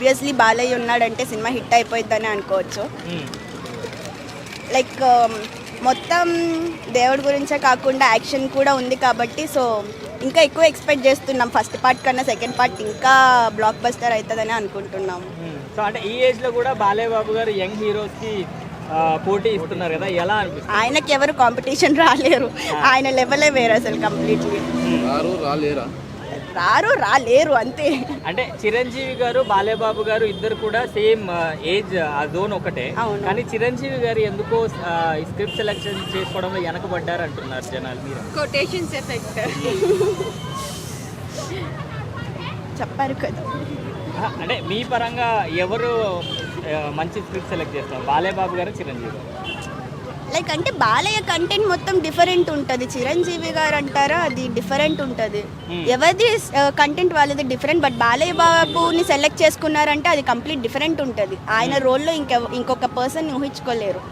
Obviously Balayya ఉన్నాడంటే cinema hit అయిపోయిద్దని అనుకోవచ్చు. Like మొత్తం దేవుడి గురించే కాకుండా యాక్షన్ కూడా ఉంది కాబట్టి సో ఇంకా ఎక్కువ ఎక్స్పెక్ట్ చేస్తున్నాం. ఫస్ట్ పార్ట్ కన్నా సెకండ్ పార్ట్ ఇంకా బ్లాక్ బస్టర్ అవుతుందని అనుకుంటున్నాము. సో అంటే ఈ ఏజ్ లో కూడా బాలయ్య బాబు గారు యంగ్ హీరోస్ కి పోటీ ఇస్తున్నారు కదా, ఎలా అనిపిస్తుంది? ఆయనకి ఎవరు కాంపిటీషన్ రాలేరు, ఆయన లెవెలే వేరు అసలు కంప్లీట్లీ. రాలేరు అంతే. అంటే చిరంజీవి గారు బాలయ్య బాబు గారు ఇద్దరు కూడా సేమ్ ఏజ్, ఆ జోన్ ఒకటే. కానీ చిరంజీవి గారు ఎందుకో స్క్రిప్ట్ సెలెక్షన్ చేసుకోవడంలో వెనకబడ్డారు అంటున్నారు జనాలు. మీరు కొటేషన్స్ ఎఫెక్ట్ చెప్పారు కదా. అంటే మీ పరంగా ఎవరు మంచి స్క్రిప్ట్ సెలెక్ట్ చేస్తారు, బాలయ్య బాబు గారు చిరంజీవి గారు? లైక్ అంటే బాలయ్య కంటెంట్ మొత్తం డిఫరెంట్ ఉంటుంది, చిరంజీవి గారు అంటారా అది డిఫరెంట్ ఉంటుంది. ఎవరిది కంటెంట్ వాళ్ళది డిఫరెంట్, బట్ బాలయ్య బాబుని సెలెక్ట్ చేసుకున్నారంటే అది కంప్లీట్ డిఫరెంట్ ఉంటుంది. ఆయన రోల్లో ఇంకొక పర్సన్ ఊహించుకోలేరు.